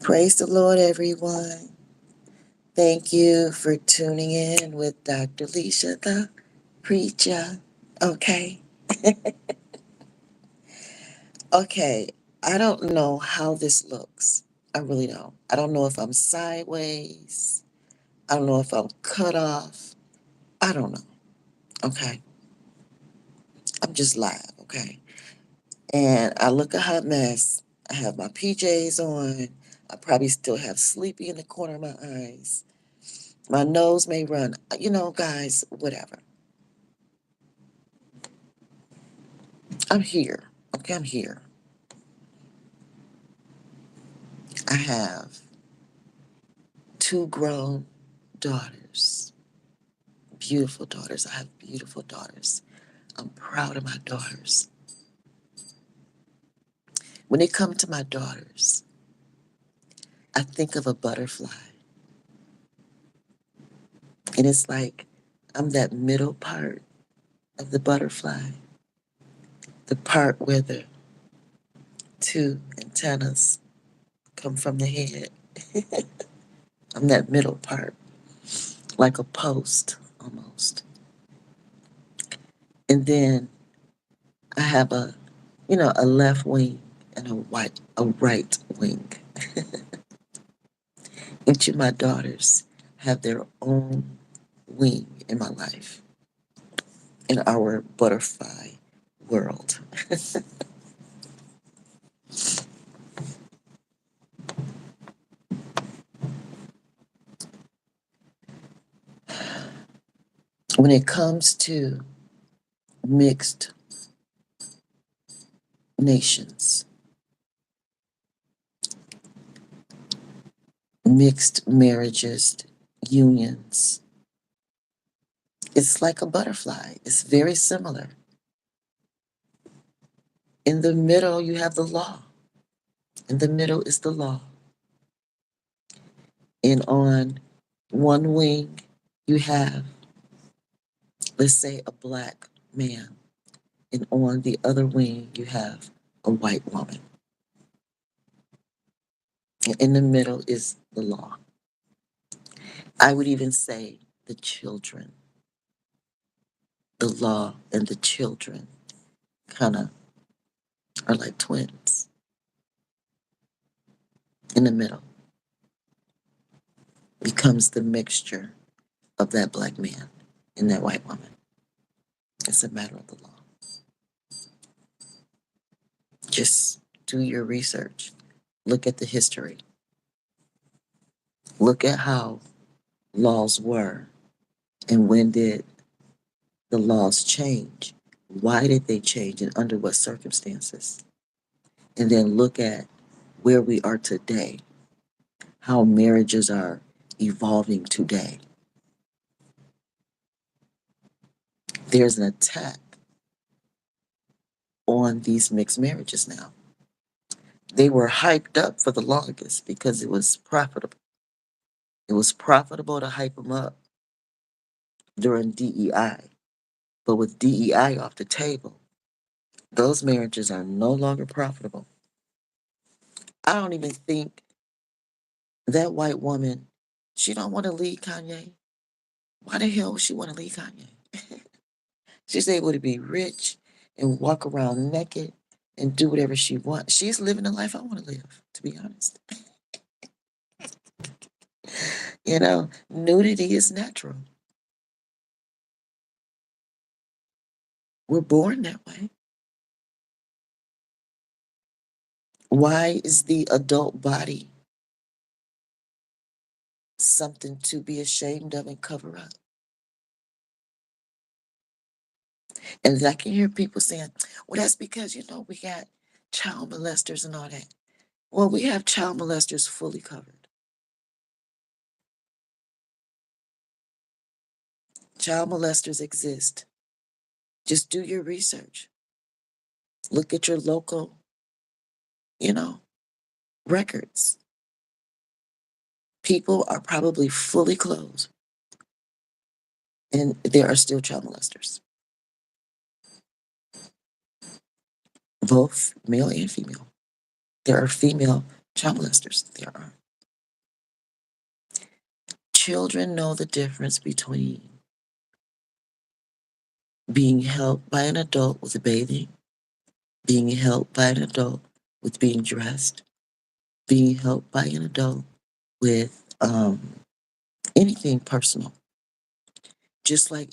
Praise the Lord, everyone. Thank you for tuning in with Dr. Leisha, the preacher. Okay. Okay. I don't know how this looks. I really don't. I don't know if I'm sideways. I don't know if I'm cut off. I don't know. Okay. I'm just live. Okay. And I look a hot mess. I have my PJs on. I probably still have sleepy in the corner of my eyes. My nose may run. Guys, whatever. I'm here. Okay, I'm here. I have two grown daughters, beautiful daughters. I have beautiful daughters. I'm proud of my daughters. When it comes to my daughters, I think of a butterfly. And it's like I'm that middle part of the butterfly, the part where the two antennas come from the head. I'm that middle part, like a post almost. And then I have a left wing and a right wing. Each of my daughters have their own wing in my life, in our butterfly world. When it comes to mixed nations, mixed marriages, unions, it's like a butterfly. It's very similar. In the middle, you have the law. In the middle is the law. And on one wing, you have, let's say, a black man. And on the other wing, you have a white woman. And in the middle is the law. I would even say the children. The law and the children kind of are like twins. In the middle becomes the mixture of that black man and that white woman. It's a matter of the law. Just do your research. Look at the history. Look at how laws were and when did the laws change? Why did they change and under what circumstances? And then look at where we are today, how marriages are evolving today. There's an attack on these mixed marriages now. They were hyped up for the longest because it was profitable. It was profitable to hype them up during DEI. But with DEI off the table, those marriages are no longer profitable. I don't even think that white woman, she don't want to leave Kanye. Why the hell would she want to leave Kanye? She's able to be rich and walk around naked and do whatever she wants. She's living the life I want to live, to be honest. Nudity is natural. We're born that way. Why is the adult body something to be ashamed of and cover up? And I can hear people saying, well, that's because, we got child molesters and all that. Well, we have child molesters fully covered. Child molesters exist. Just do your research. Look at your local, you know, records. People are probably fully clothed, and there are still child molesters, both male and female. There are female Child molesters, there are. Children know the difference between being helped by an adult with bathing, being helped by an adult with being dressed, being helped by an adult with anything personal. Just like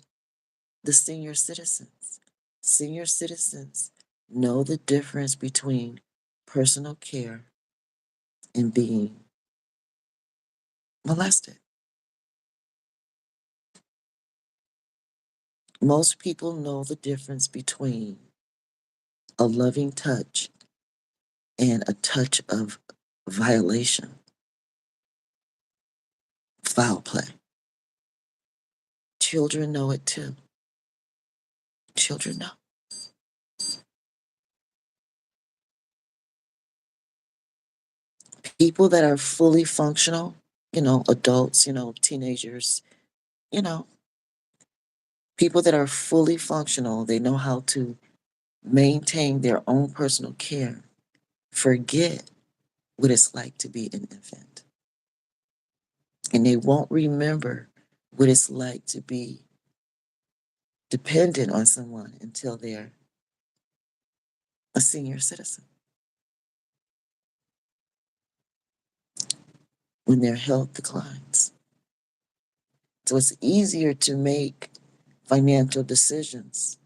the senior citizens. Senior citizens know the difference between personal care and being molested. Most people know the difference between a loving touch and a touch of violation, foul play. Children know it too. Children know. People that are fully functional, adults, teenagers, you know, people that are fully functional, they know how to maintain their own personal care, forget what it's like to be an infant. And they won't remember what it's like to be dependent on someone until they're a senior citizen, when their health declines. So it's easier to make financial decisions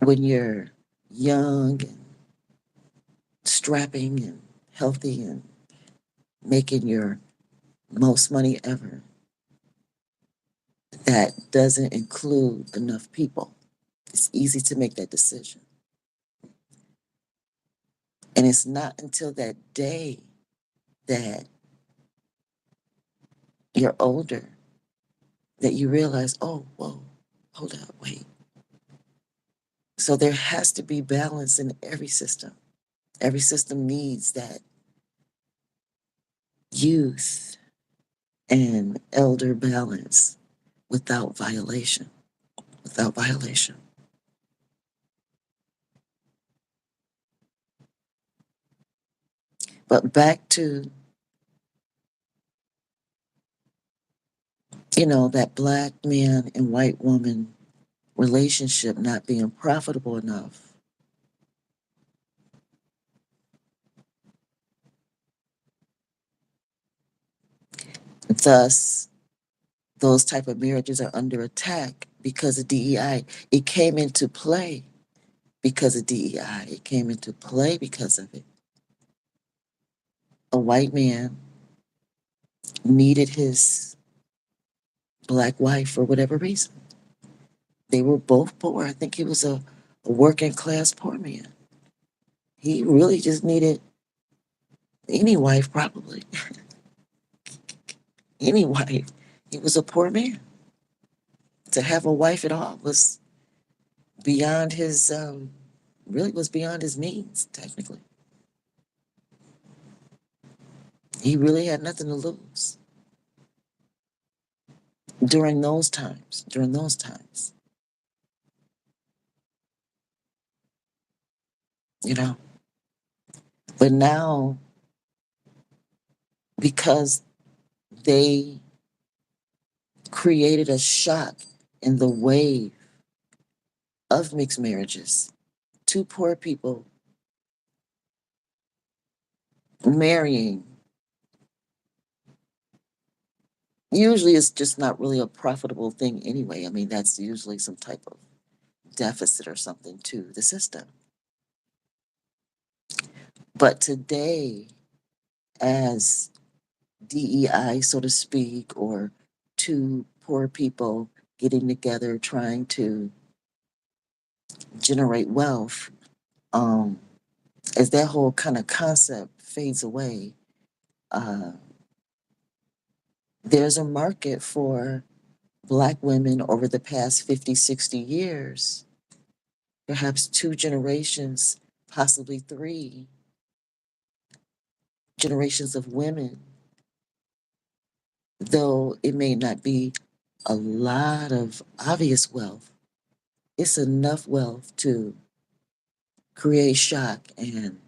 when you're young and strapping and healthy and making your most money ever. That doesn't include enough people. It's easy to make that decision. And it's not until that day that you're older that you realize, oh, whoa, hold up, wait. So there has to be balance in every system. Every system needs that youth and elder balance without violation. Without violation. But back to, that black man and white woman relationship not being profitable enough. Thus, those type of marriages are under attack because of DEI. It came into play because of DEI. It came into play because of it. A white man needed his black wife for whatever reason. They were both poor. I think he was a working class poor man. He really just needed any wife, probably. Any wife. He was a poor man. To have a wife at all was beyond his, really was beyond his means, technically. He really had nothing to lose during those times, you know. But now, because they created a shock in the wave of mixed marriages, two poor people marrying, usually it's just not really a profitable thing anyway. I mean, that's usually some type of deficit or something to the system. But today, as DEI, so to speak, or two poor people getting together trying to generate wealth, um, as that whole kind of concept fades away, uh, there's a market for Black women over the past 50, 60 years, perhaps two generations, possibly three generations of women, though it may not be a lot of obvious wealth, it's enough wealth to create shock and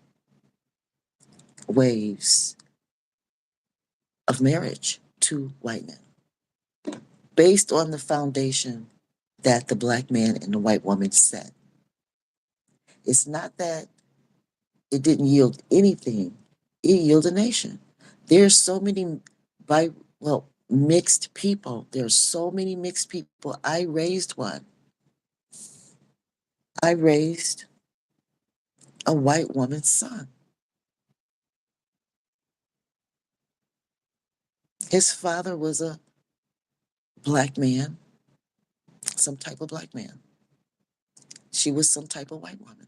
waves of marriage to white men based on the foundation that the black man and the white woman set. It's not that it didn't yield anything, it yielded a nation. There's so many mixed people. There's so many mixed people. I raised one. I raised a white woman's son. His father was a black man, some type of black man. She was some type of white woman.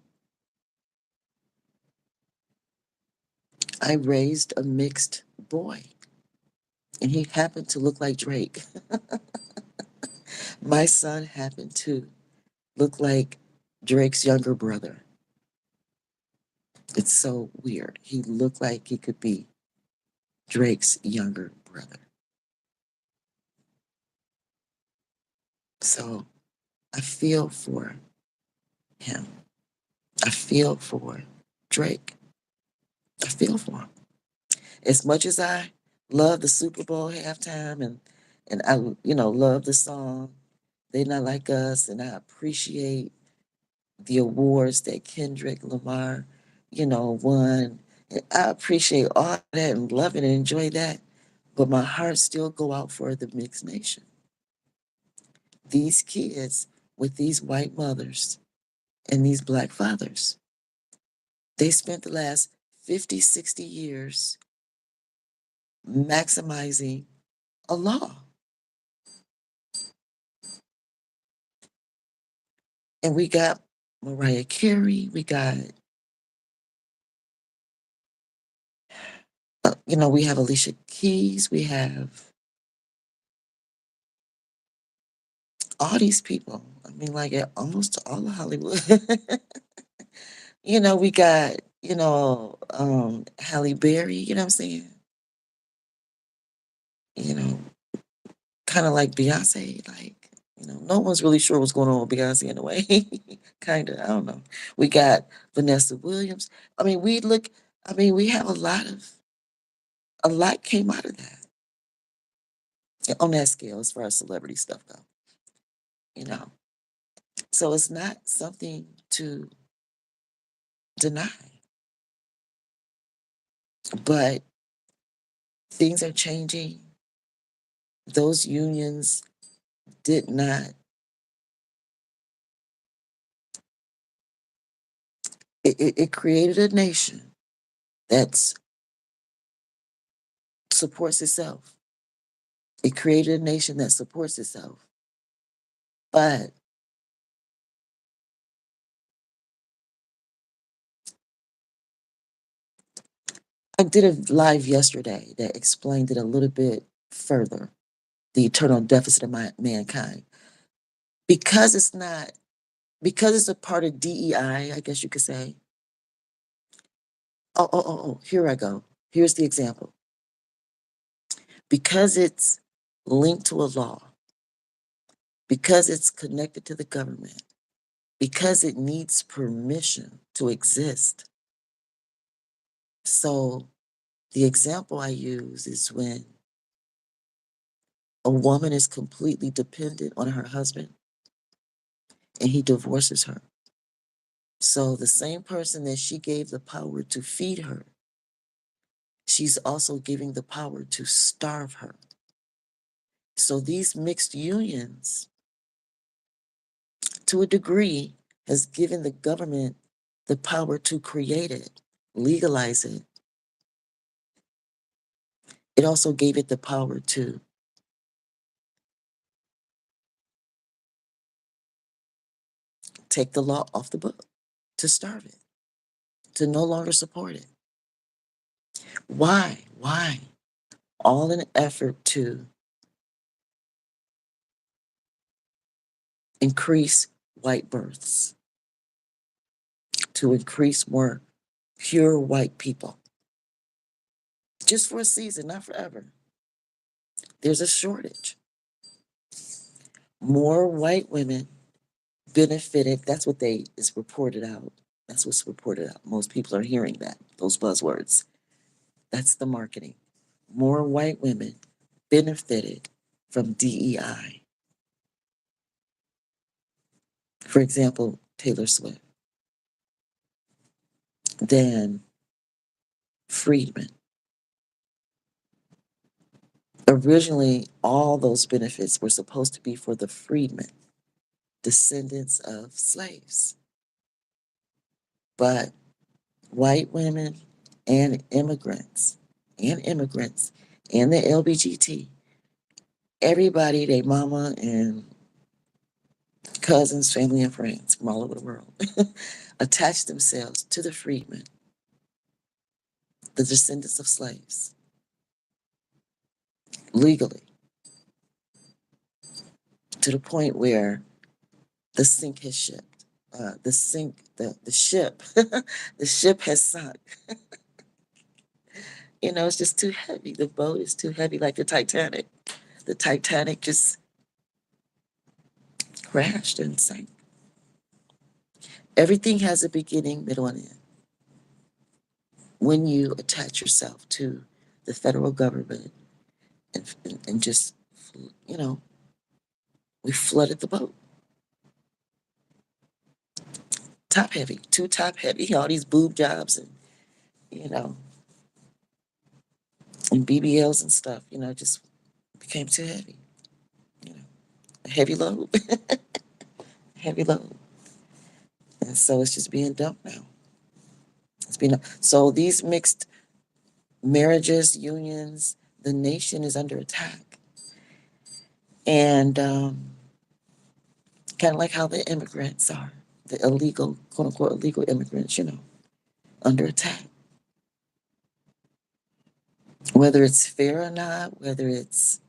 I raised a mixed boy, and he happened to look like Drake. My son happened to look like Drake's younger brother. It's so weird. He looked like he could be Drake's younger brother. So I feel for him. I feel for Drake. I feel for him. As much as I love the Super Bowl halftime and I love the song They Not Like Us, and I appreciate the awards that Kendrick Lamar, won. And I appreciate all that and love it and enjoy that. But my heart still go out for the mixed nation. These kids with these white mothers and these black fathers, they spent the last 50, 60 years maximizing a law. And we got Mariah Carey, we got, we have Alicia Keys, we have all these people. I mean, like almost all of Hollywood. We got, Halle Berry, you know what I'm saying? You know, kind of like Beyonce, like, no one's really sure what's going on with Beyonce in a way. Kind of, I don't know. We got Vanessa Williams. I mean, we have a lot came out of that on that scale as far as celebrity stuff go, you know. So it's not something to deny, but things are changing. Those unions did not, it created a nation that supports itself. It created a nation that supports itself. But I did a live yesterday that explained it a little bit further, the eternal deficit of mankind. Because it's not, because it's a part of DEI, I guess you could say. Oh, here I go. Here's the example. Because it's linked to a law, because it's connected to the government, because it needs permission to exist. So the example I use is when a woman is completely dependent on her husband and he divorces her. So the same person that she gave the power to feed her, she's also giving the power to starve her. So these mixed unions, to a degree, has given the government the power to create it, legalize it. It also gave it the power to take the law off the book, to starve it, to no longer support it. Why? Why? All in an effort to increase white births, to increase more pure white people. Just for a season, not forever. There's a shortage. More white women benefited. That's what they is reported out. That's what's reported out. Most people are hearing that, those buzzwords. That's the marketing. More white women benefited from DEI. For example, Taylor Swift, than freedmen. Originally, all those benefits were supposed to be for the freedmen, descendants of slaves. But white women and immigrants, and the LBGT, everybody, they mama and cousins, family, and friends from all over the world, attached themselves to the freedmen, the descendants of slaves, legally, to the point where the sink has shipped. The ship, the ship has sunk. It's just too heavy. The boat is too heavy, like the Titanic. The Titanic just crashed and sank. Everything has a beginning, middle, and end. When you attach yourself to the federal government and just, you know, we flooded the boat. Top heavy, too top heavy, all these boob jobs you know, and BBLs and stuff, just became too heavy. You know, a heavy load, heavy load. And so it's just being dumped now. So these mixed marriages, unions, the nation is under attack. And kind of like how the immigrants are, the illegal, quote unquote, illegal immigrants, under attack. Whether it's fair or not, whether it's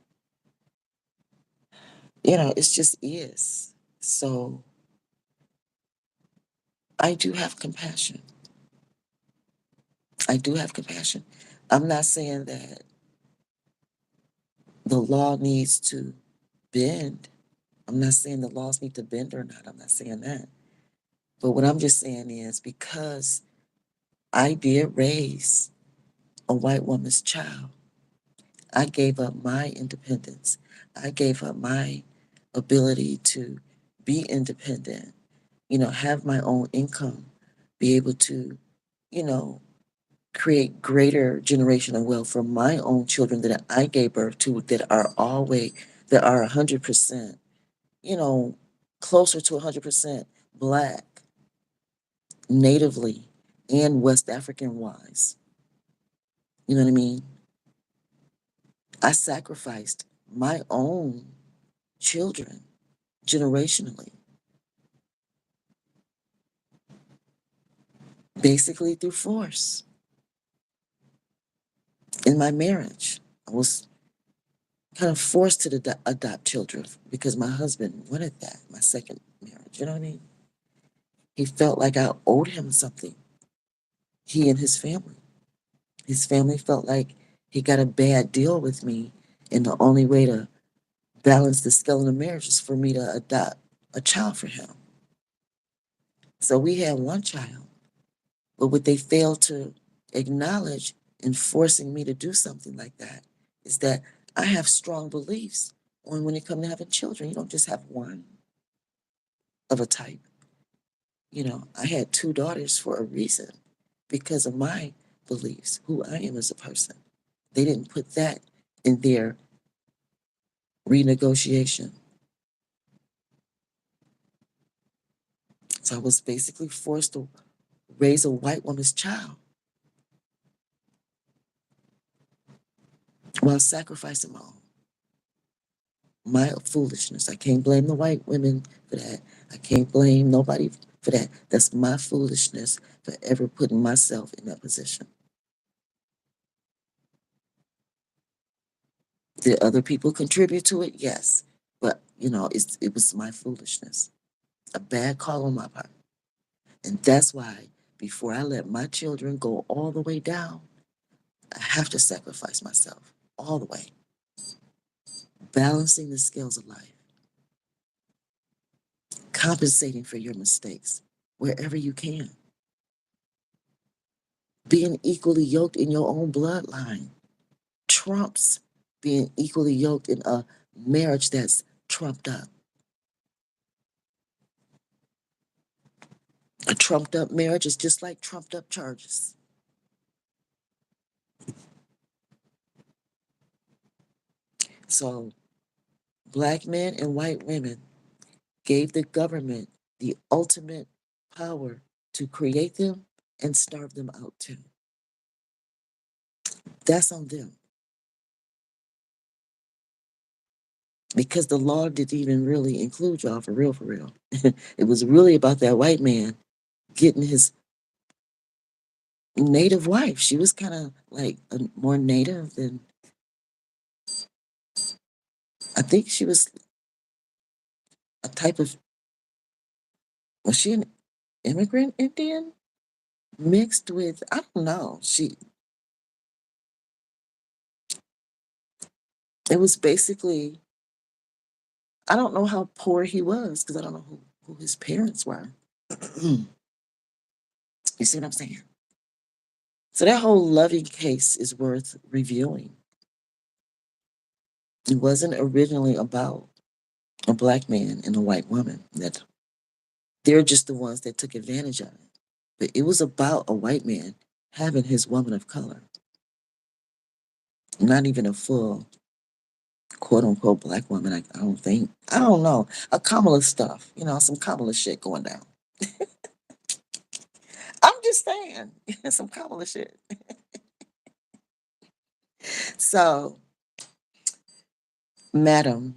just is. So I do have compassion. I do have compassion. I'm not saying that the law needs to bend. I'm not saying the laws need to bend or not. I'm not saying that. But what I'm just saying is because I did raise a white woman's child, I gave up my independence. I gave up my ability to be independent, have my own income, be able to, you know, create greater generational wealth for my own children that I gave birth to that are 100%, closer to 100% Black, natively, and West African wise. You know what I mean? I sacrificed my own children generationally, basically through force. In my marriage, I was kind of forced to adopt children because my husband wanted that, my second marriage. You know what I mean? He felt like I owed him something, he and his family. His family felt like he got a bad deal with me, and the only way to balance the scale of the marriage is for me to adopt a child for him. So we had one child, but what they failed to acknowledge in forcing me to do something like that is that I have strong beliefs on when it comes to having children. You don't just have one of a type. I had two daughters for a reason because of my beliefs, who I am as a person. They didn't put that in their renegotiation. So I was basically forced to raise a white woman's child while sacrificing my foolishness. I can't blame the white women for that. I can't blame nobody for that. That's my foolishness for ever putting myself in that position. Did other people contribute to it? Yes. But, it was my foolishness, a bad call on my part. And that's why before I let my children go all the way down, I have to sacrifice myself all the way, balancing the scales of life, compensating for your mistakes wherever you can. being equally yoked in your own bloodline trumps being equally yoked in a marriage that's trumped up. A trumped up marriage is just like trumped up charges. So, black men and white women gave the government the ultimate power to create them and starve them out too. That's on them. Because the law didn't even really include y'all for real, for real. It was really about that white man getting his native wife. She was kind of like more native than, I think she was a type of, was she an immigrant Indian mixed with, I don't know. It was basically, I don't know how poor he was because I don't know who his parents were. You see what I'm saying? So that whole loving case is worth reviewing. It wasn't originally about a black man and a white woman. That they're just the ones that took advantage of it. But it was about a white man having his woman of color, not even a full quote unquote black woman. I don't think. I don't know. A Kamala stuff, some Kamala shit going down. I'm just saying, some Kamala shit. So, Madam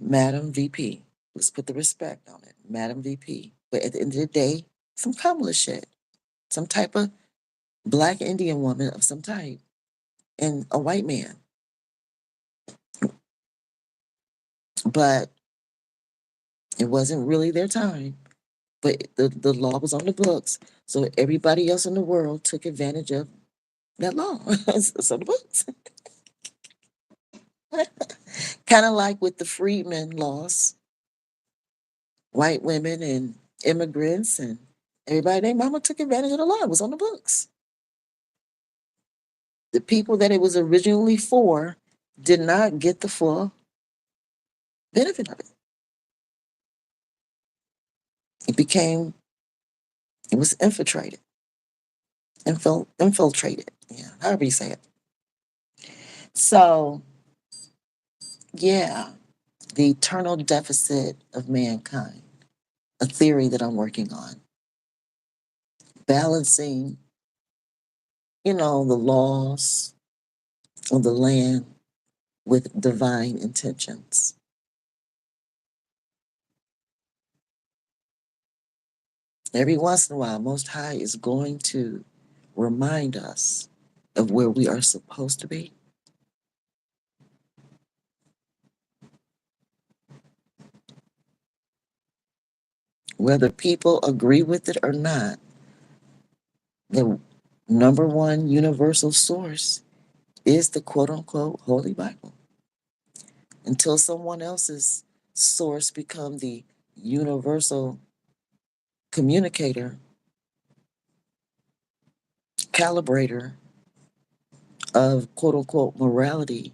VP, let's put the respect on it, Madam VP. But at the end of the day, some Kamala shit, some type of black Indian woman of some type, and a white man. But it wasn't really their time. But the law was on the books. So everybody else in the world took advantage of that law. It's on the books. Kind of like with the freedmen laws, white women and immigrants and everybody, their mama took advantage of the law. It was on the books. The people that it was originally for did not get the full benefit of it. It became, it was infiltrated, infiltrated. Yeah, however you say it. So, yeah, the eternal deficit of mankind, a theory that I'm working on, balancing, the laws of the land with divine intentions. Every once in a while, Most High is going to remind us of where we are supposed to be. Whether people agree with it or not, the number one universal source is the quote unquote Holy Bible. Until someone else's source become the universal communicator, calibrator of quote unquote morality,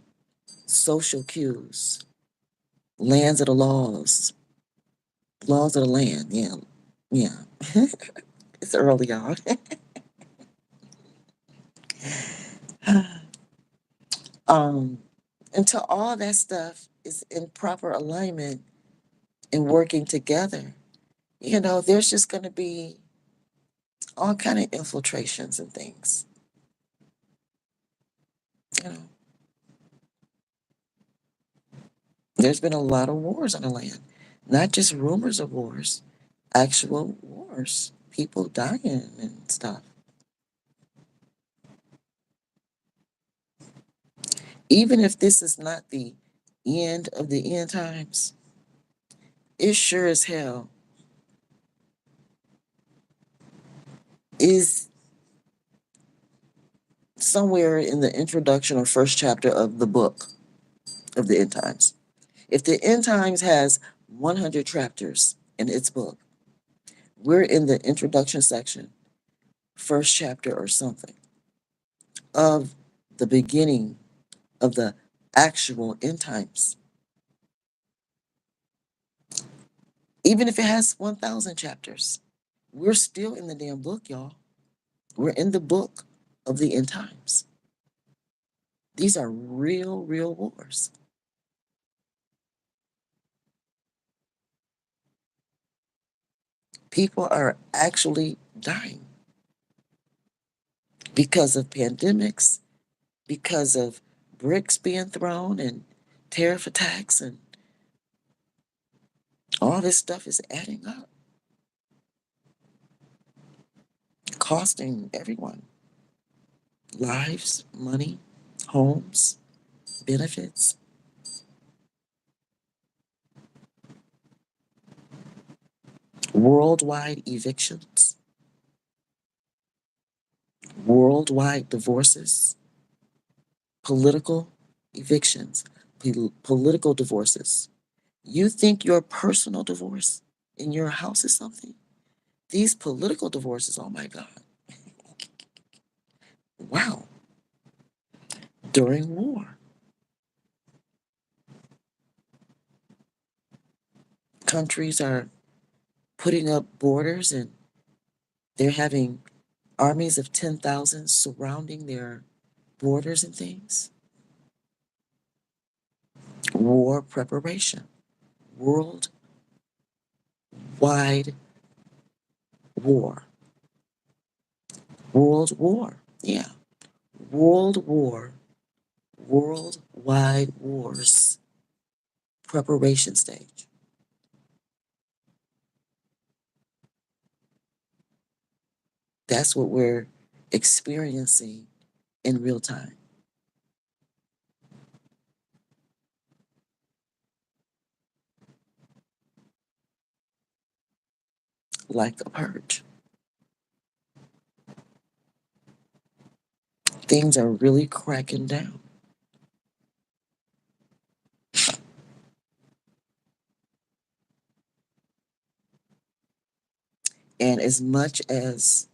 social cues, lands of the laws of the land. Yeah, yeah. It's early, y'all. um, until all that stuff is in proper alignment and working together, there's just going to be all kind of infiltrations and things. You know, there's been a lot of wars on the land, not just rumors of wars, actual wars, people dying and stuff. Even if this is not the end of the end times, it sure as hell is somewhere in the introduction or first chapter of the book of the end times. If the end times has 100 chapters in its book, we're in the introduction section, first chapter or something. of the beginning of the actual end times. Even if it has 1,000 chapters, we're still in the damn book, y'all. We're in the book of the end times. These are real, real wars. People are actually dying because of pandemics, because of bricks being thrown and tariff attacks, and all this stuff is adding up, costing everyone lives, money, homes, benefits. Worldwide evictions, worldwide divorces, political evictions, political divorces. You think your personal divorce in your house is something? These political divorces, oh my God. Wow. During war, countries are putting up borders and they're having armies of 10,000 surrounding their borders and things. War preparation, worldwide war, world war. Yeah, world war, worldwide wars preparation stage. That's what we're experiencing in real time, like a purge. Things are really cracking down. And as much as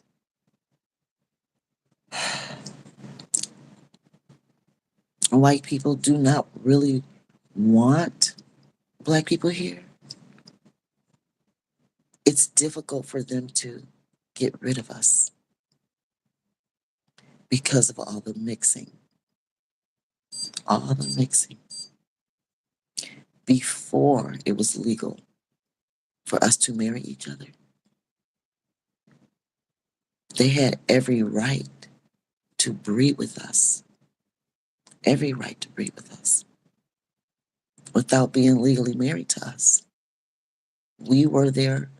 white people do not really want black people here, it's difficult for them to get rid of us because of all the mixing. All the mixing. Before it was legal for us to marry each other, they had every right to breed with us, every right to breed with us without being legally married to us. We were their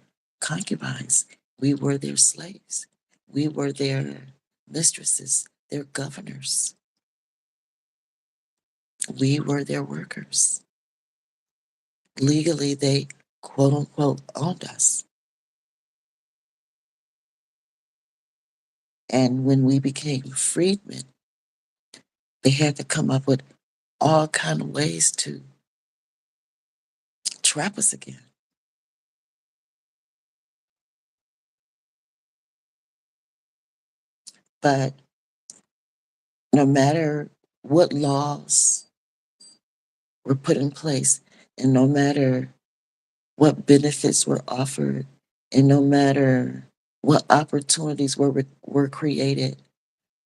concubines, we were their slaves, we were their mistresses, their governors, we were their workers. Legally, they quote unquote owned us. And when we became freedmen, they had to come up with all kind of ways to trap us again. But no matter what laws were put in place, and no matter what benefits were offered, and no matter what opportunities were created,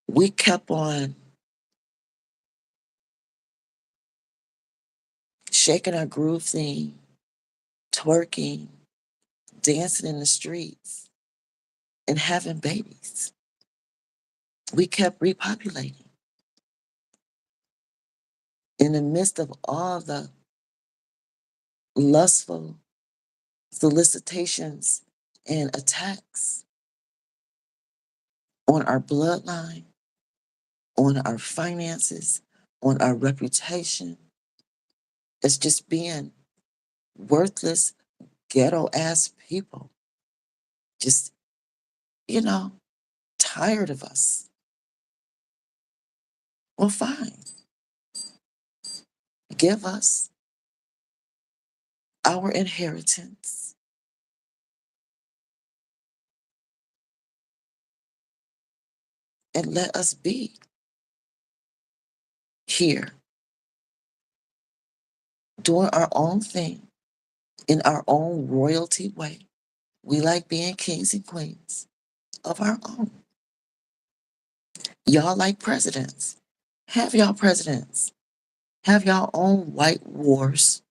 we kept on shaking our groove thing, twerking, dancing in the streets, and having babies. We kept repopulating in the midst of all the lustful solicitations and attacks on our bloodline, on our finances, on our reputation. It's just being worthless, ghetto ass people. Just, you know, tired of us. Well, fine. Give us our inheritance and let us be. here doing our own thing in our own royalty way. We like being kings and queens of our own. Y'all like presidents. Have y'all presidents. Have y'all own white wars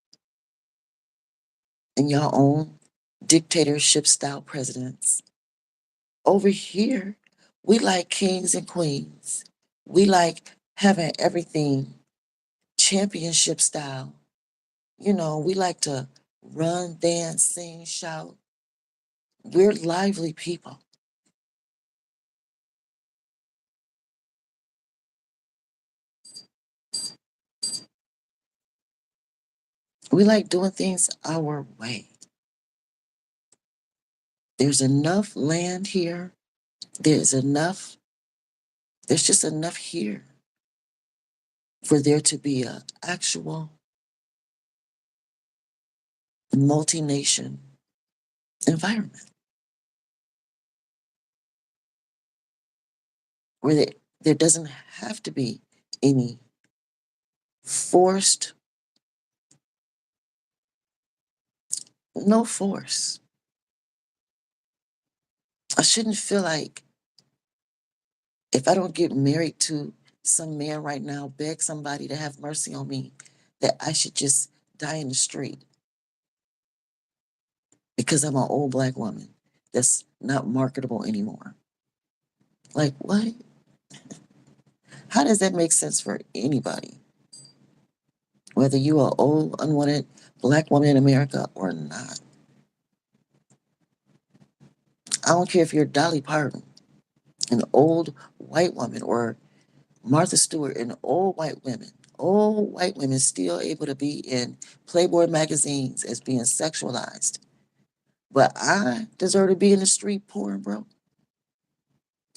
and y'all own dictatorship style presidents. Over here, we like kings and queens. We like having everything championship style. You know, we like to run, dance, sing, shout. We're lively people. We like doing things our way. There's enough land here. There's enough, there's just enough here for there to be an actual multi-nation environment where there doesn't have to be any forced, no force. I shouldn't feel like if I don't get married to some man right now, beg somebody to have mercy on me, that I should just die in the street because I'm an old black woman that's not marketable anymore. Like, what? How does that make sense for anybody? Whether you are old, unwanted black woman in America or not. I don't care if you're Dolly Parton, an old white woman, or Martha Stewart, and old white women. Old white women still able to be in Playboy magazines as being sexualized. But I deserve to be in the street poor and broke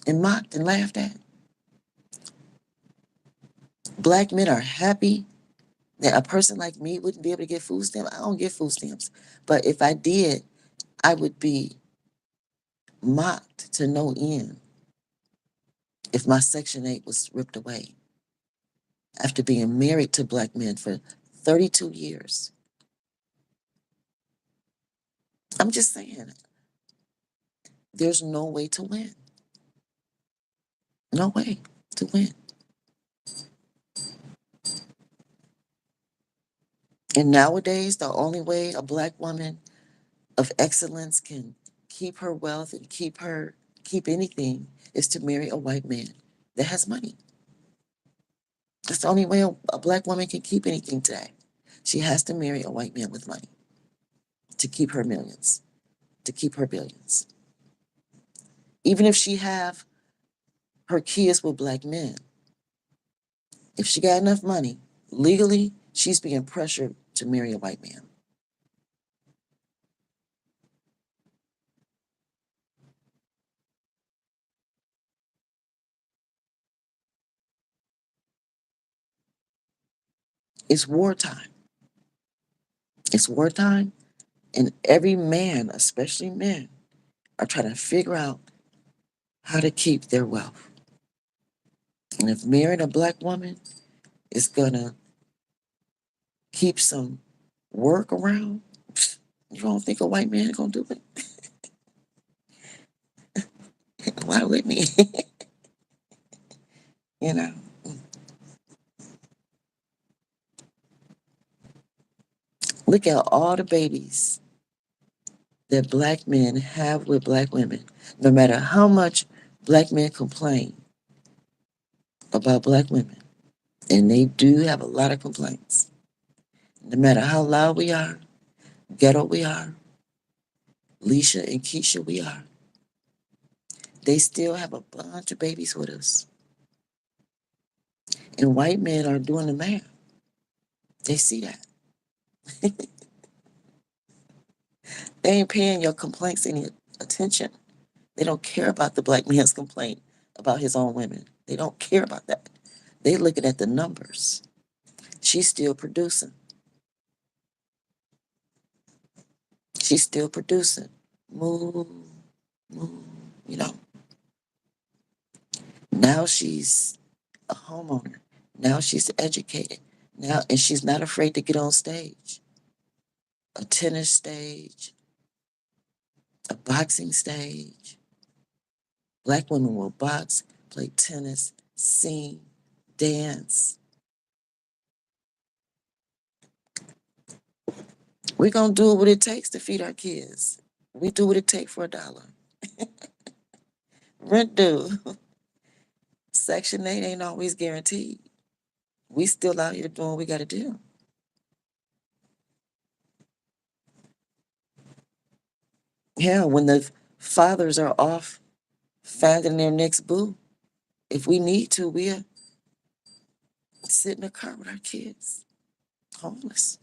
and mocked and laughed at. Black men are happy that a person like me wouldn't be able to get food stamps. I don't get food stamps. But if I did, I would be mocked to no end if my Section 8 was ripped away after being married to black men for 32 years. I'm just saying, there's no way to win. No way to win. And nowadays, the only way a black woman of excellence can keep her wealth and keep anything is to marry a white man that has money. That's the only way a black woman can keep anything today. She has to marry a white man with money to keep her millions, to keep her billions. Even if she have her kids with black men, if she got enough money, legally, she's being pressured to marry a white man. It's wartime. It's wartime, and every man, especially men, are trying to figure out how to keep their wealth. And if marrying a black woman is gonna keep some work around, you don't think a white man is gonna do it? Why wouldn't he? you know, look at all the babies that black men have with black women. No matter how much black men complain about black women, and they do have a lot of complaints. No matter how loud we are, ghetto we are, Leisha and Keisha we are, they still have a bunch of babies with us. And white men are doing the math. They see that. They ain't paying your complaints any attention. They don't care about the black man's complaint about his own women. They don't care about that. They looking at the numbers. She's still producing. She's still producing. Move, move, you know. Now she's a homeowner. Now she's educated. Now, and she's not afraid to get on stage, a tennis stage, a boxing stage. Black women will box, play tennis, sing, dance. We're going to do what it takes to feed our kids. We do what it takes for $1. Rent due. Section 8 ain't always guaranteed. We still out here doing what we got to do. Yeah, when the fathers are off finding their next boo, if we need to, we'll sit in the car with our kids, homeless,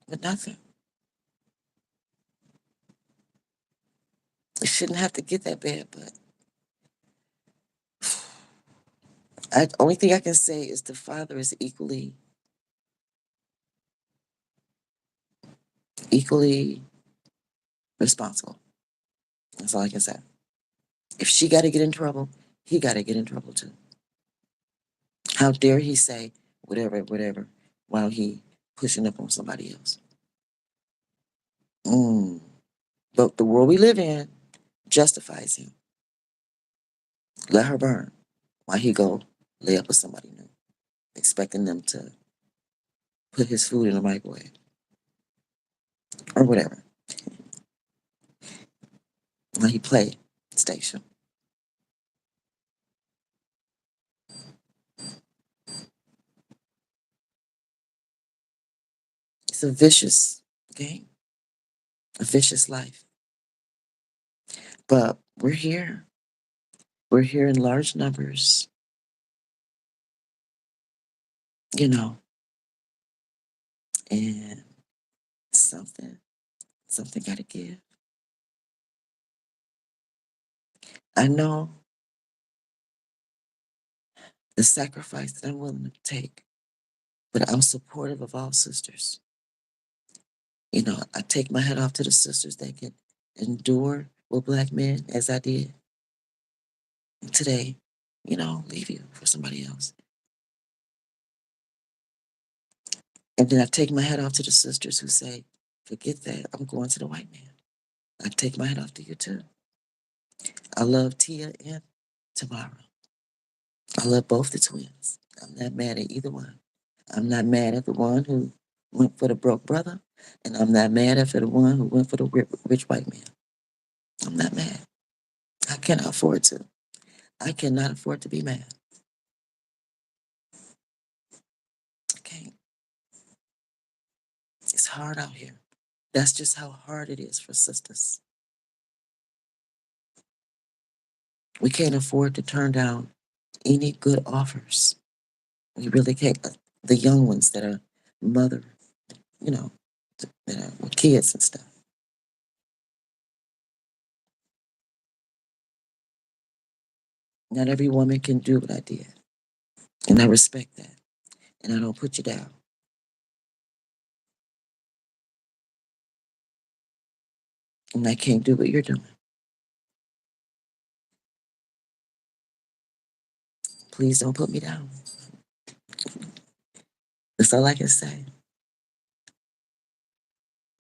with nothing. It shouldn't have to get that bad, but only thing I can say is the father is equally responsible. That's all I can say. If she got to get in trouble, he got to get in trouble too. How dare he say whatever, while he pushing up on somebody else? Mm. But the world we live in justifies him. Let her burn while he go lay up with somebody new, expecting them to put his food in the microwave or whatever. While he play station. It's a vicious game, a vicious life. But we're here. We're here in large numbers, you know, and something got to give. I know the sacrifice that I'm willing to take, but I'm supportive of all sisters. You know, I take my hat off to the sisters that can endure with black men as I did today, leave you for somebody else. And then I take my hat off to the sisters who say, forget that, I'm going to the white man. I take my hat off to you too. I love Tia and Tamara. I love both the twins. I'm not mad at either one. I'm not mad at the one who went for the broke brother, and I'm not mad at the one who went for the rich white man. I'm not mad. I cannot afford to. I cannot afford to be mad. I can't. It's hard out here. That's just how hard it is for sisters. We can't afford to turn down any good offers. We really can't. The young ones that are mother, you know, that are with kids and stuff. Not every woman can do what I did. And I respect that. And I don't put you down. And I can't do what you're doing. Please don't put me down. That's all I can say.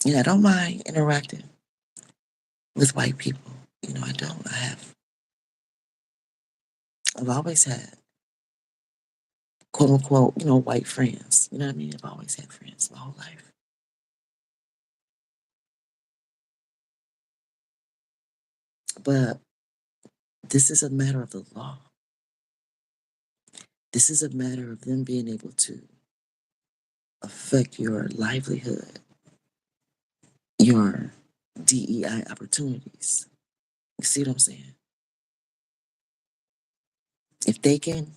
And I don't mind interacting with white people. I don't. I've always had quote unquote, white friends. You know what I mean? I've always had friends my whole life. But this is a matter of the law. This is a matter of them being able to affect your livelihood, your DEI opportunities. You see what I'm saying? If they can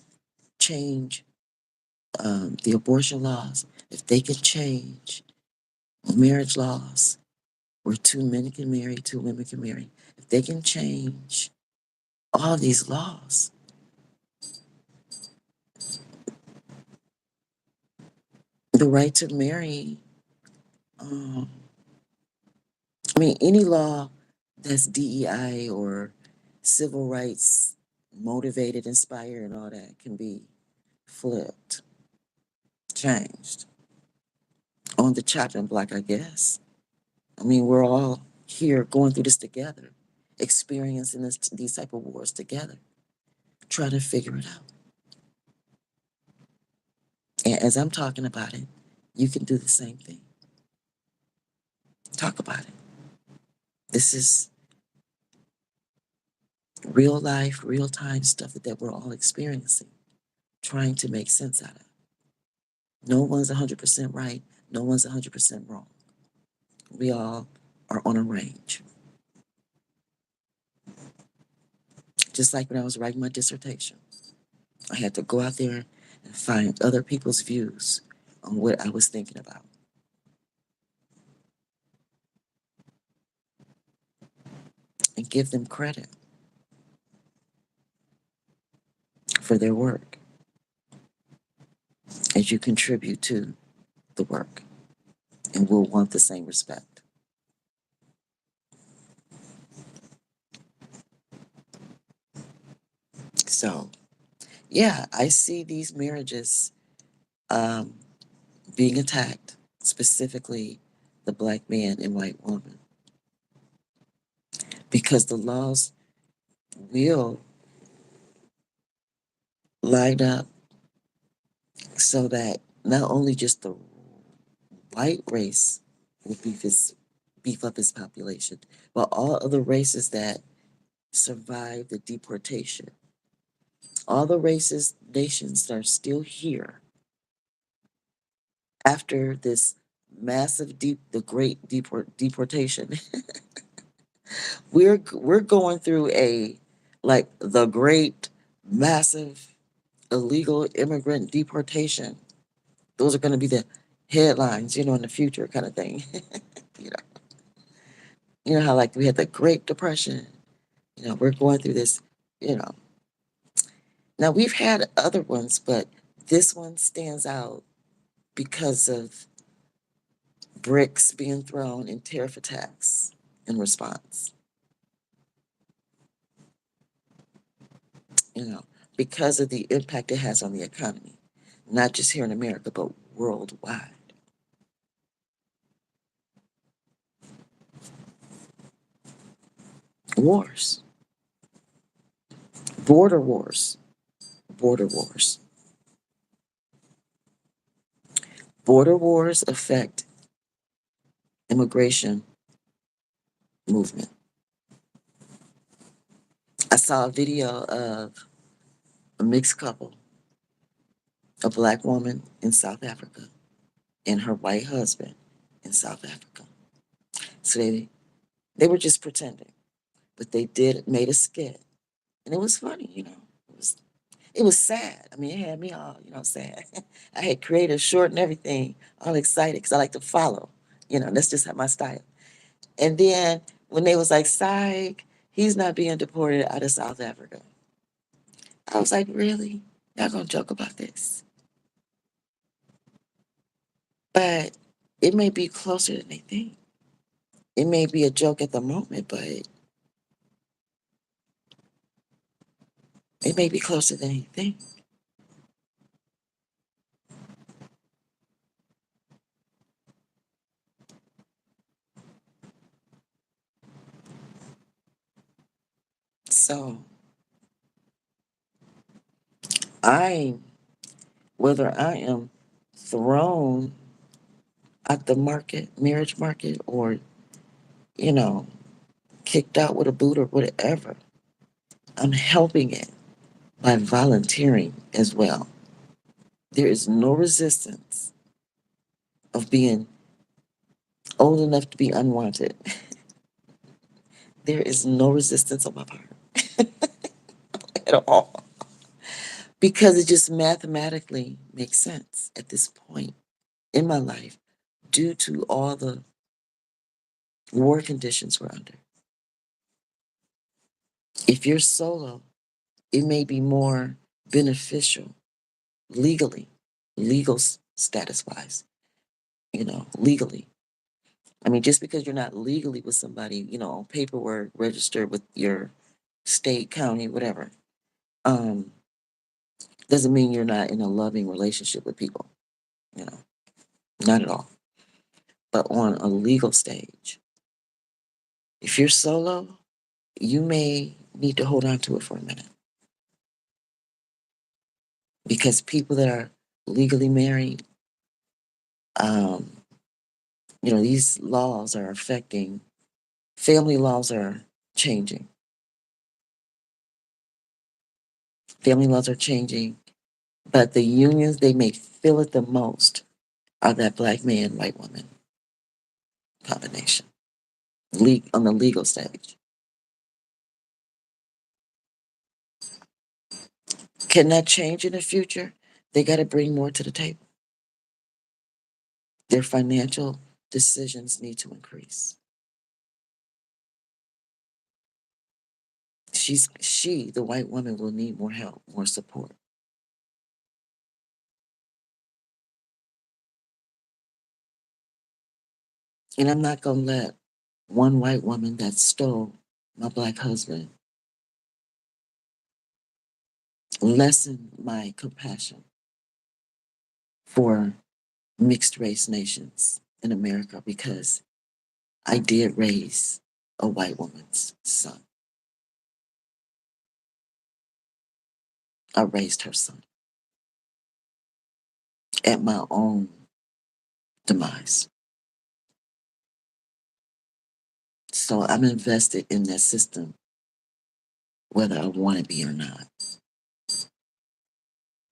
change the abortion laws, if they can change marriage laws where two men can marry, two women can marry, if they can change all these laws, the right to marry, um, any law that's DEI or civil rights motivated, inspired, and all that can be flipped, changed on the chopping block, I guess. I mean, we're all here going through this together, experiencing these type of wars together, trying to figure it out. And as I'm talking about it, you can do the same thing. Talk about it. This is real life, real time stuff that we're all experiencing, trying to make sense out of. No one's 100% right. No one's 100% wrong. We all are on a range. Just like when I was writing my dissertation, I had to go out there and find other people's views on what I was thinking about and give them credit for their work as you contribute to the work, and we'll want the same respect. So, yeah, I see these marriages um, being attacked, specifically the black man and white woman, because the laws will line up so that not only just the white race will beef up its population, but all other races that survived the deportation, all the races, nations that are still here after this massive the great deportation. we're going through a like the great massive illegal immigrant deportation. Those are going to be the headlines, in the future kind of thing. you know, you know how like we had the Great Depression. We're going through this. You know, now we've had other ones, but this one stands out because of bricks being thrown and tariff attacks in response. You know, because of the impact it has on the economy, not just here in America, but worldwide. Wars, border wars, border wars. Border wars affect immigration movement. I saw a video of a mixed couple, a black woman in South Africa and her white husband in South Africa. So they were just pretending, but they did made a skit, and it was funny. It was sad. I mean, it had me all sad. I had created a short and everything, all excited because I like to follow. That's just how my style. And then when they was like, "Psych, he's not being deported out of South Africa," I was like, "Really? Y'all gonna joke about this?" But it may be closer than they think. It may be a joke at the moment, but it may be closer than you think. So I, whether I am thrown at the marriage market, or, you know, kicked out with a boot or whatever, I'm helping it by volunteering as well. There is no resistance of being old enough to be unwanted. There is no resistance on my part at all, because it just mathematically makes sense at this point in my life due to all the war conditions we're under. If you're solo, it may be more beneficial legally, legal status wise, legally. I mean, just because you're not legally with somebody, on paperwork, registered with your state, county, whatever, um, Doesn't mean you're not in a loving relationship with people, you know, not at all. But on a legal stage, if you're solo, you may need to hold on to it for a minute because people that are legally married, um, these laws are affecting, family laws are changing. Family laws are changing, but the unions they may feel it the most are that black man, white woman combination on the legal stage. Can that change in the future? They got to bring more to the table. Their financial decisions need to increase. The white woman, will need more help, more support. And I'm not gonna let one white woman that stole my black husband lessen my compassion for mixed race nations in America because I did raise a white woman's son. I raised her son at my own demise. So I'm invested in that system, whether I want to be or not.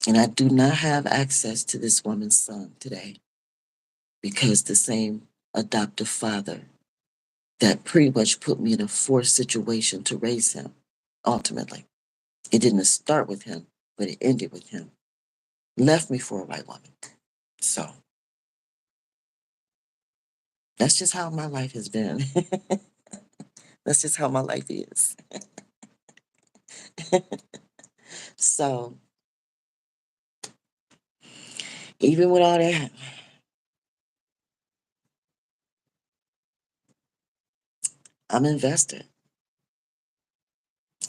And I do not have access to this woman's son today because the same adoptive father that pretty much put me in a forced situation to raise him, ultimately. It didn't start with him, but it ended with him. Left me for a white woman. So that's just how my life has been. That's just how my life is. So even with all that, I'm invested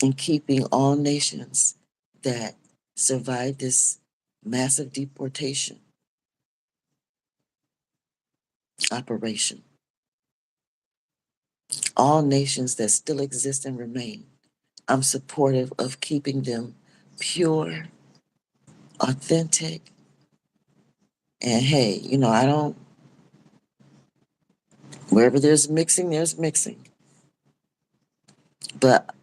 in keeping all nations that survived this massive deportation operation, all nations that still exist and remain. I'm supportive of keeping them pure, authentic, and hey, I don't, wherever there's mixing. But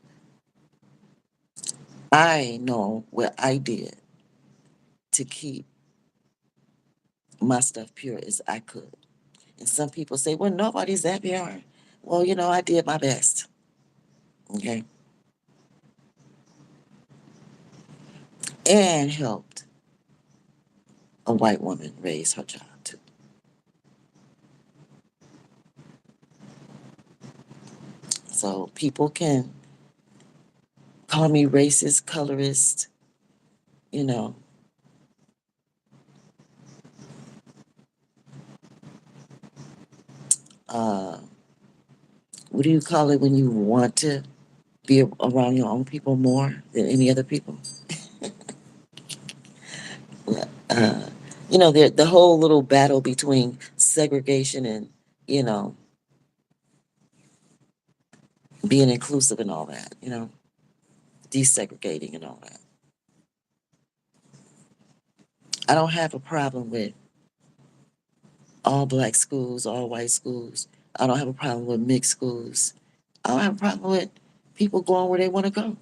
I know what I did to keep my stuff pure as I could. And some people say, well, nobody's that pure. Well, I did my best. Okay. And helped a white woman raise her child too. So people can call me racist, colorist, you know, uh, what do you call it when you want to be around your own people more than any other people? Uh, the whole little battle between segregation and, you know, being inclusive and all that, desegregating and all that. I don't have a problem with all black schools, all white schools. I don't have a problem with mixed schools. I don't have a problem with people going where they want to go.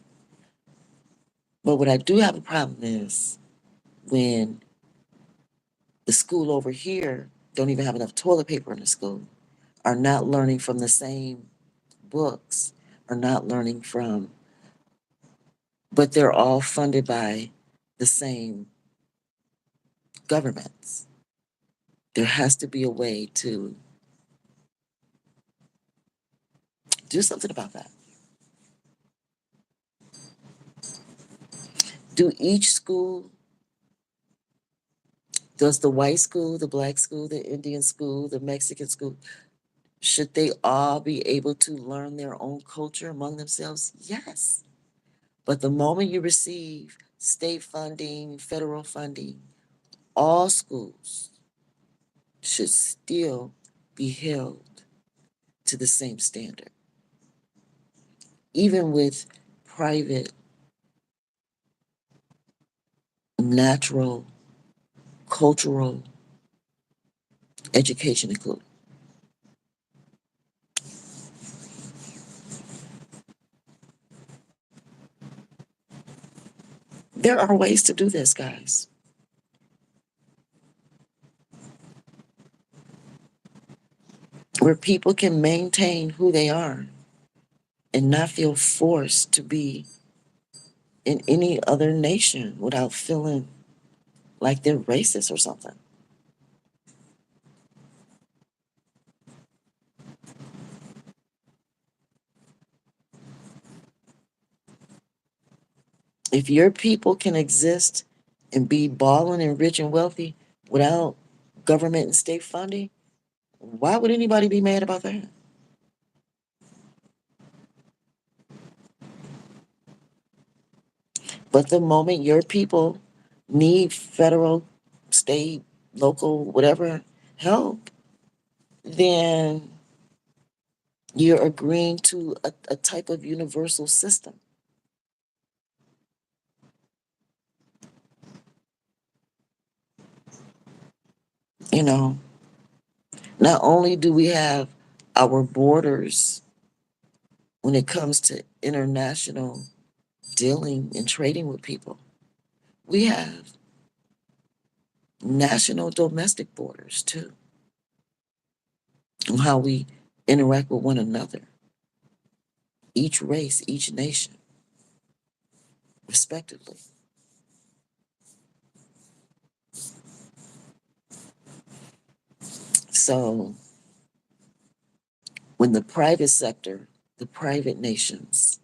But what I do have a problem is when the school over here don't even have enough toilet paper in the school, are not learning from the same books, are not learning from, but they're all funded by the same governments. There has to be a way to do something about that. Do each school, does the white school, the black school, the Indian school, the Mexican school, should they all be able to learn their own culture among themselves? Yes. But the moment you receive state funding, federal funding, all schools should still be held to the same standard, even with private, natural, cultural education included. There are ways to do this, guys, where people can maintain who they are and not feel forced to be in any other nation without feeling like they're racist or something. If your people can exist and be balling and rich and wealthy without government and state funding, why would anybody be mad about that? But the moment your people need federal, state, local, whatever help, then you're agreeing to a type of universal system. You know, not only do we have our borders when it comes to international dealing and trading with people, we have national domestic borders too, and how we interact with one another, each race, each nation, respectively. So when the private sector, the private nations,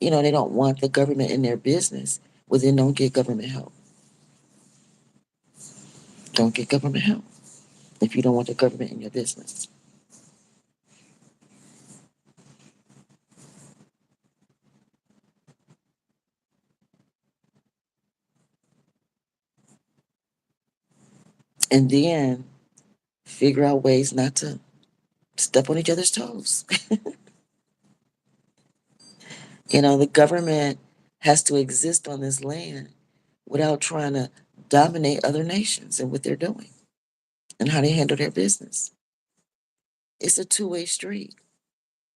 they don't want the government in their business, well, then don't get government help. Don't get government help if you don't want the government in your business. And then figure out ways not to step on each other's toes. The government has to exist on this land without trying to dominate other nations and what they're doing and how they handle their business. It's a two-way street.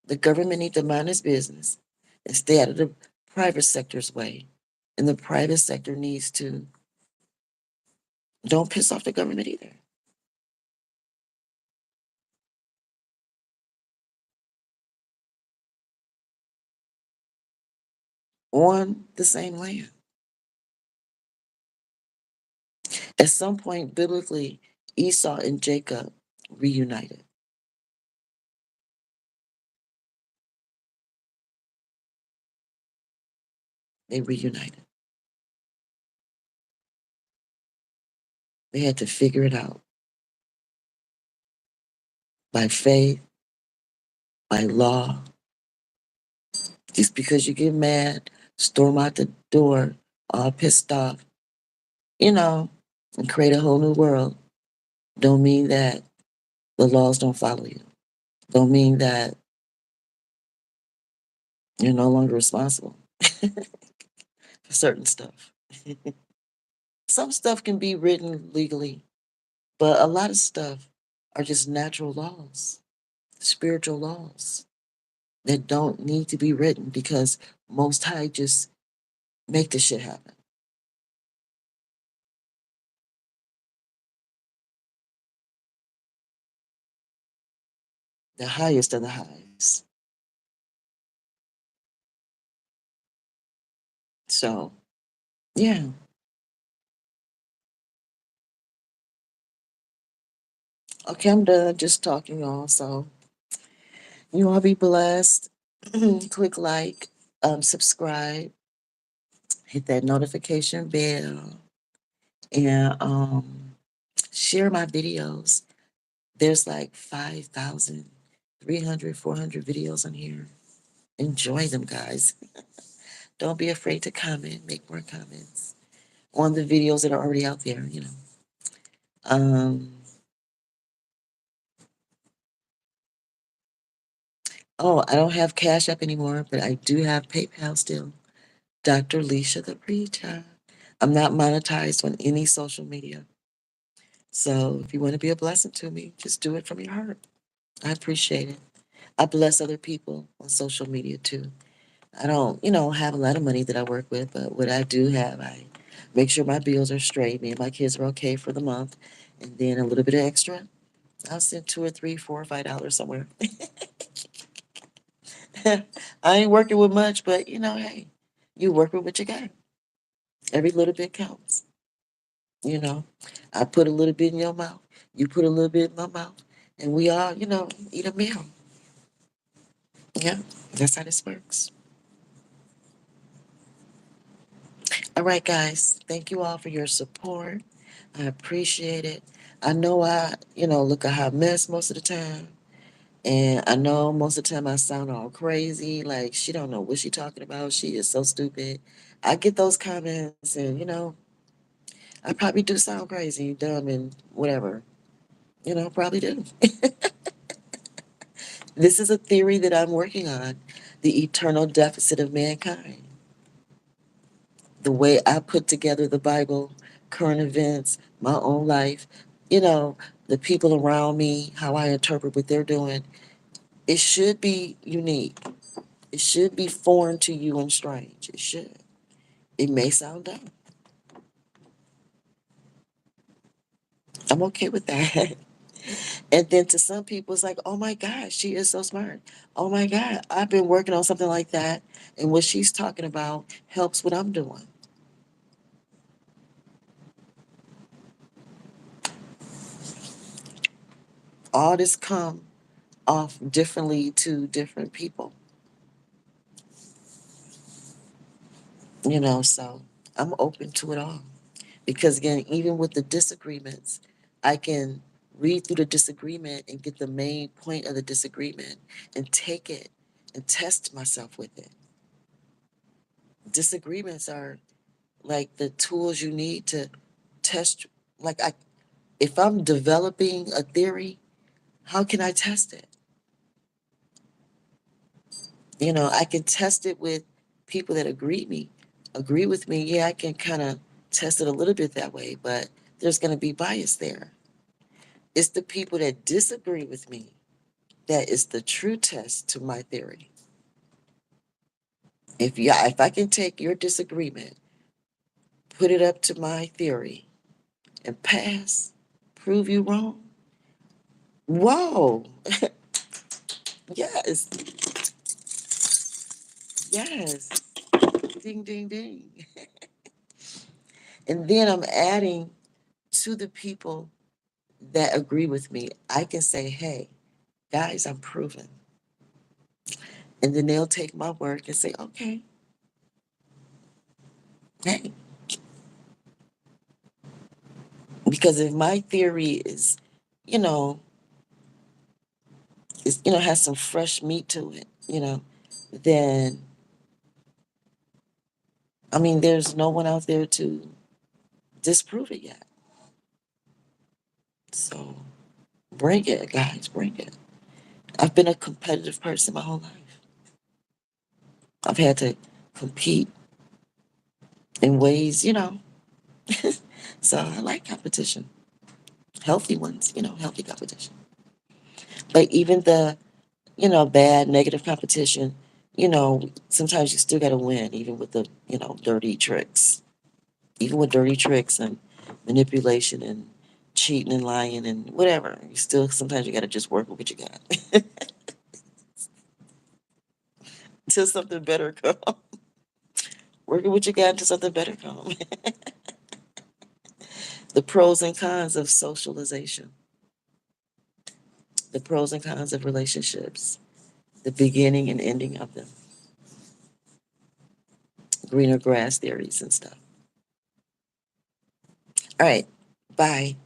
The government needs to mind its business and stay out of the private sector's way. And the private sector needs to don't piss off the government either. On the same land. At some point, biblically, Esau and Jacob reunited. They reunited. They had to figure it out by faith, by law. Just because you get mad, storm out the door, all pissed off, you know, and create a whole new world, don't mean that the laws don't follow you. Don't mean that you're no longer responsible for certain stuff. Some stuff can be written legally, but a lot of stuff are just natural laws, spiritual laws that don't need to be written because Most High just make the shit happen. The highest of the highs. So, yeah. Okay, I'm done just talking, y'all. So, you all be blessed. Click like, subscribe, hit that notification bell, and share my videos. There's like 5,300, 400 videos on here. Enjoy them, guys. Don't be afraid to comment, make more comments on the videos that are already out there. Um, oh, I don't have Cash App anymore, but I do have PayPal still. Dr. Leisha the Preacher. I'm not monetized on any social media. So if you want to be a blessing to me, just do it from your heart. I appreciate it. I bless other people on social media too. I don't, have a lot of money that I work with, but what I do have, I make sure my bills are straight. Me and my kids are okay for the month. And then a little bit of extra, I'll send two or three, $4 or $5 somewhere. I ain't working with much, but hey, you work with what you got. Every little bit counts. You know, I put a little bit in your mouth, you put a little bit in my mouth, and we all, eat a meal. Yeah, that's how this works. All right, guys, thank you all for your support. I appreciate it. I know I, look a hot mess most of the time. And I know most of the time I sound all crazy, like she don't know what she talking about. She is so stupid. I get those comments and, I probably do sound crazy, dumb and whatever. Probably do. This is a theory that I'm working on, the eternal deficit of mankind. The way I put together the Bible, current events, my own life, you know, the people around me, how I interpret what they're doing, it should be unique. It should be foreign to you and strange. It should. It may sound dumb. I'm okay with that. And then to some people, it's like, oh my God, she is so smart. Oh my God, I've been working on something like that. And what she's talking about helps what I'm doing. All this come off differently to different people, so I'm open to it all. Because again, even with the disagreements, I can read through the disagreement and get the main point of the disagreement and take it and test myself with it. Disagreements are like the tools you need to test. Like, if I'm developing a theory, how can I test it? I can test it with people that agree with me. Yeah, I can kind of test it a little bit that way, but there's going to be bias there. It's the people that disagree with me that is the true test to my theory. If I can take your disagreement, put it up to my theory, and pass, prove you wrong. Whoa! Yes, yes. Ding, ding, ding. And then I'm adding to the people that agree with me. I can say, hey, guys, I'm proven. And then they'll take my work and say, okay, hey. Because if my theory you know, has some fresh meat to it, then I mean, there's no one out there to disprove it yet. So bring it, guys, bring it. I've been a competitive person my whole life. I've had to compete in ways. So I like competition, healthy ones, healthy competition. But even the bad, negative competition, sometimes you still got to win, even with the dirty tricks. Even with dirty tricks and manipulation and cheating and lying and whatever, you still sometimes you got to just work with what you got till something better come. Working what you got until something better come. The pros and cons of socialization, the pros and cons of relationships, the beginning and ending of them, greener grass theories and stuff. All right, bye.